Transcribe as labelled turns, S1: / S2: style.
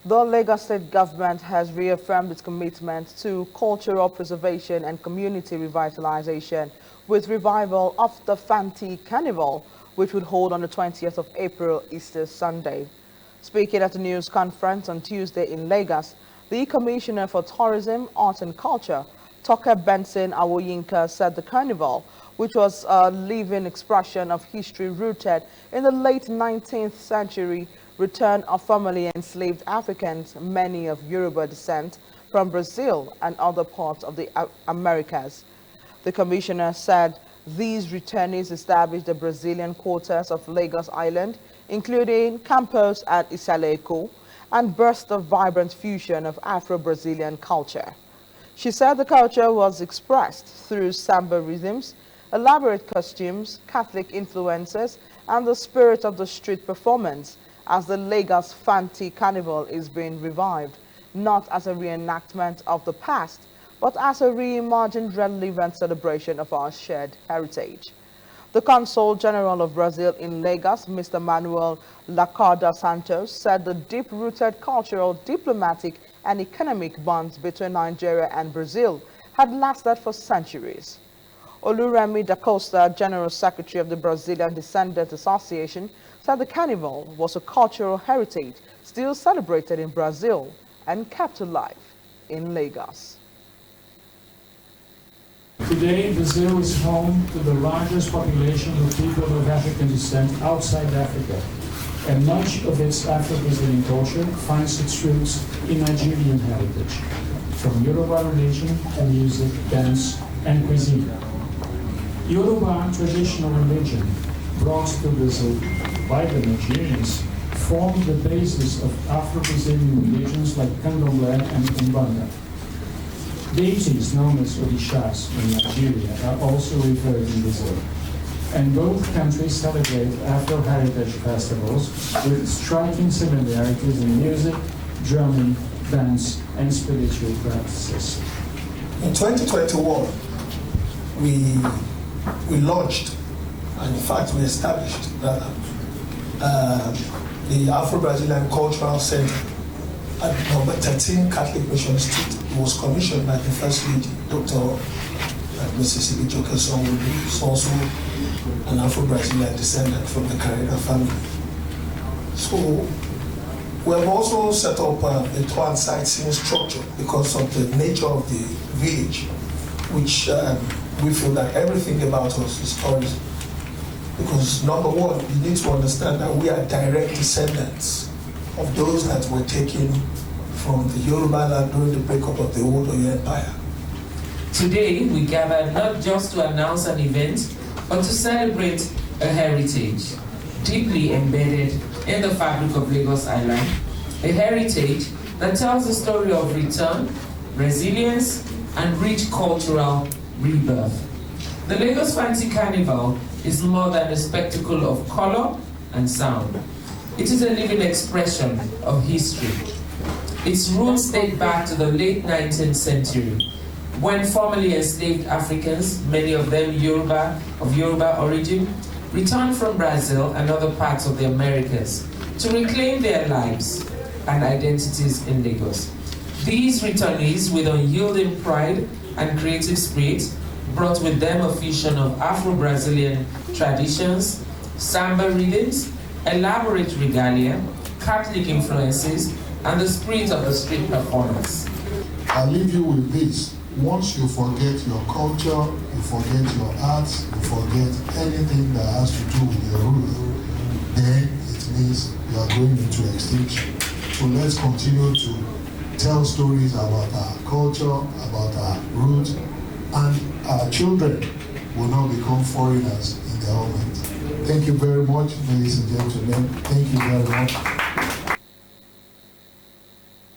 S1: The Lagos State government has reaffirmed its commitment to cultural preservation and community revitalization with revival of the Fanti Carnival, which would hold on the 20th of April, Easter Sunday. Speaking at a news conference on Tuesday in Lagos, the Commissioner for Tourism, Art and Culture, Toke Benson Awoyinka, said the carnival, which was a living expression of history rooted in the late 19th century return of formerly enslaved Africans, many of Yoruba descent, from Brazil and other parts of the Americas. The commissioner said these returnees established the Brazilian quarters of Lagos Island, including campus at Isaleko, and birthed a vibrant fusion of Afro Brazilian culture. She said the culture was expressed through samba rhythms, elaborate costumes, Catholic influences, and the spirit of the street performance, as the Lagos Fanti Carnival is being revived, not as a reenactment of the past, but as a reimagined relevant celebration of our shared heritage. The Consul General of Brazil in Lagos, Mr. Manuel Lacorda Santos, said the deep-rooted cultural, diplomatic, and economic bonds between Nigeria and Brazil had lasted for centuries. Oluremi da Costa, General Secretary of the Brazilian Descendants Association, said the carnival was a cultural heritage still celebrated in Brazil and kept alive in Lagos.
S2: Today, Brazil is home to the largest population of people of African descent outside Africa, and much of its Afro-Brazilian culture finds its roots in Nigerian heritage, from Yoruba religion to music, dance, and cuisine. Yoruba traditional religion, brought to Brazil by the Nigerians, formed the basis of Afro-Brazilian religions like Candomblé and Umbanda. Deities known as Orishas in Nigeria are also referred in Brazil, and both countries celebrate Afro-heritage festivals with striking similarities in music, drumming, dance, and spiritual practices.
S3: In 2021, we launched, and in fact we established the Afro Brazilian Cultural Center at number 13 Catholic Mission Street. It was commissioned by the First Lady, Dr. Mississippi Jokerson, who is also an Afro Brazilian descendant from the Carnival family. So we have also set up a tour and sightseeing structure because of the nature of the village, which we feel that everything about us is tourism. Because number one, you need to understand that we are direct descendants of those that were taken from the Yoruba land during the breakup of the old Oyo Empire.
S4: Today, we gathered not just to announce an event, but to celebrate a heritage deeply embedded in the fabric of Lagos Island, a heritage that tells the story of return, resilience, and rich cultural rebirth. The Lagos Fanti Carnival is more than a spectacle of color and sound. It is a living expression of history. Its roots date back to the late 19th century, when formerly enslaved Africans, many of them of Yoruba origin, returned from Brazil and other parts of the Americas to reclaim their lives and identities in Lagos. These returnees, with unyielding pride and creative spirit, brought with them a fusion of Afro-Brazilian traditions, samba rhythms, elaborate regalia, Catholic influences, and the spirit of the street performance.
S5: I leave you with this. Once you forget your culture, you forget your arts, you forget anything that has to do with your root, then it means you are going into extinction. So let's continue to tell stories about our culture, about our roots, and our children will not become foreigners in their own land. Thank you very much, ladies and gentlemen. Thank you very much.